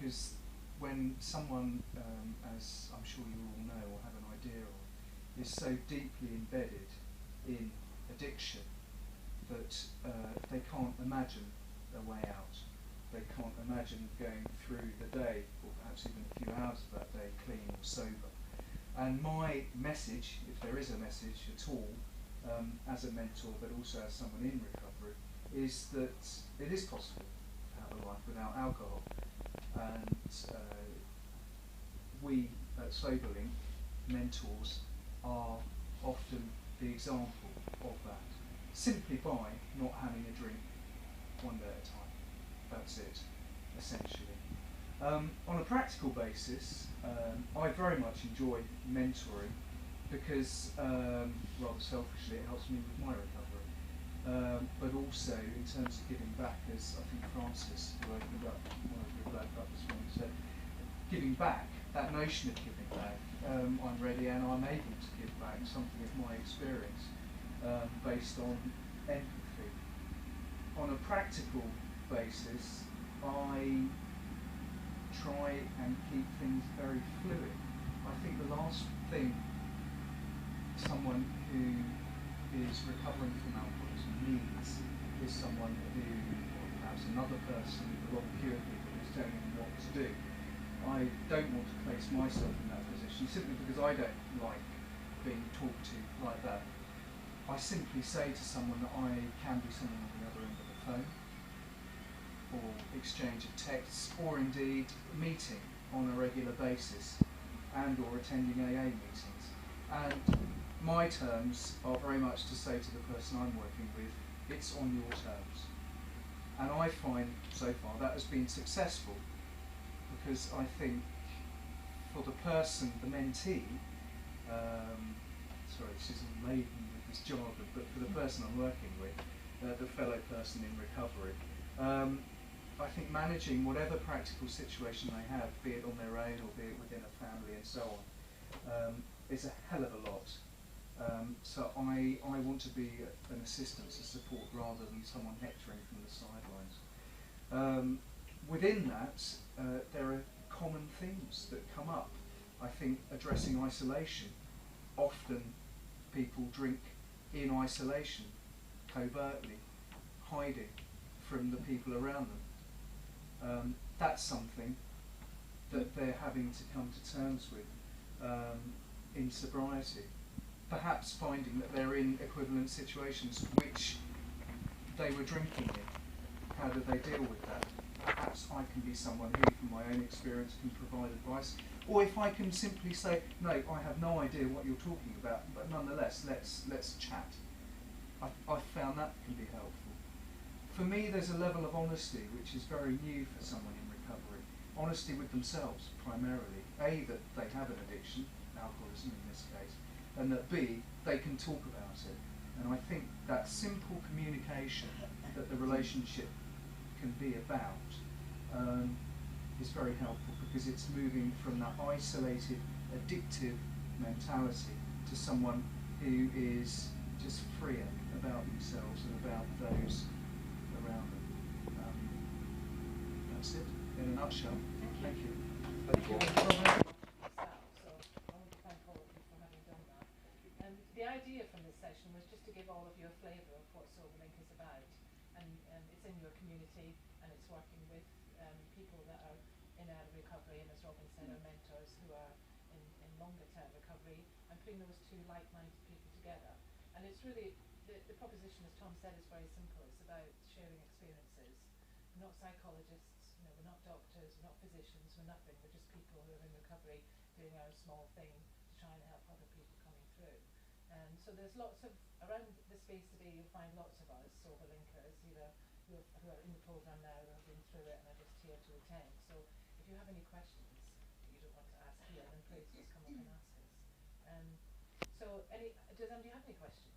because when someone, as I'm sure you all know or have an idea of, is so deeply embedded in addiction that they can't imagine a way out. They can't imagine going through the day, or perhaps even a few hours of that day, clean or sober. And my message, if there is a message at all, as a mentor but also as someone in recovery, is that it is possible to have a life without alcohol. And we at SoberLink, mentors, are often the example of that, simply by not having a drink one day at a time. That's it, essentially. On a practical basis, I very much enjoy mentoring because, rather selfishly, it helps me with my recovery. But also in terms of giving back, as I think Francis, who opened up, one of your black up this morning, said, giving back, that notion of giving back, I'm ready and I'm able to give back something of my experience based on empathy. On a practical basis, I try and keep things very fluid. I think the last thing someone who is recovering from alcoholism needs is someone who, or perhaps another person, a long queue of people who's telling them what to do. I don't want to place myself in that position simply because I don't like being talked to like that. I simply say to someone that I can be someone on the other end of the phone, or exchange of texts, or indeed meeting on a regular basis and or attending AA meetings. And my terms are very much to say to the person I'm working with, it's on your terms. And I find so far that has been successful, because I think for the person, the mentee, sorry, this isn't laden with this jargon, but for the person I'm working with, the fellow person in recovery, I think managing whatever practical situation they have, be it on their own or be it within a family and so on, is a hell of a lot. So I want to be an assistance, a support, rather than someone hectoring from the sidelines. Within that, there are common themes that come up. I think addressing isolation. Often people drink in isolation, covertly, hiding from the people around them. That's something that they're having to come to terms with in sobriety. Perhaps finding that they're in equivalent situations which they were drinking in. How do they deal with that? Perhaps I can be someone who, from my own experience, can provide advice. Or if I can simply say, no, I have no idea what you're talking about, but nonetheless, let's chat. I've found that can be helpful. For me, there's a level of honesty which is very new for someone in recovery. Honesty with themselves, primarily. A, that they have an addiction, alcoholism in this case, and that B, they can talk about it. And I think that simple communication that the relationship can be about is very helpful, because it's moving from that isolated, addictive mentality to someone who is just freer about themselves and about those around them. That's it, in a nutshell. Thank you. Thank you. So I want to thank all of you for having done that. And the idea from this session was just to give all of you a flavour of what SoberLink is about. And it's in your community, and it's working with people that are in early recovery, and as Robin said, are mentors who are in longer term recovery, and putting those two like-minded people together. And it's really, the proposition, as Tom said, is very simple. It's about sharing experiences. We're not psychologists, we're not doctors, we're not physicians, we're nothing. We're just people who are in recovery doing our small thing to try and help other people coming through. And so there's lots of, around the space today, you'll find lots of us, SoberLinkers, either who are in the programme now or have been through it and are just here to attend. So if you have any questions that you don't want to ask here, then please just come up and ask us. So do you have any questions?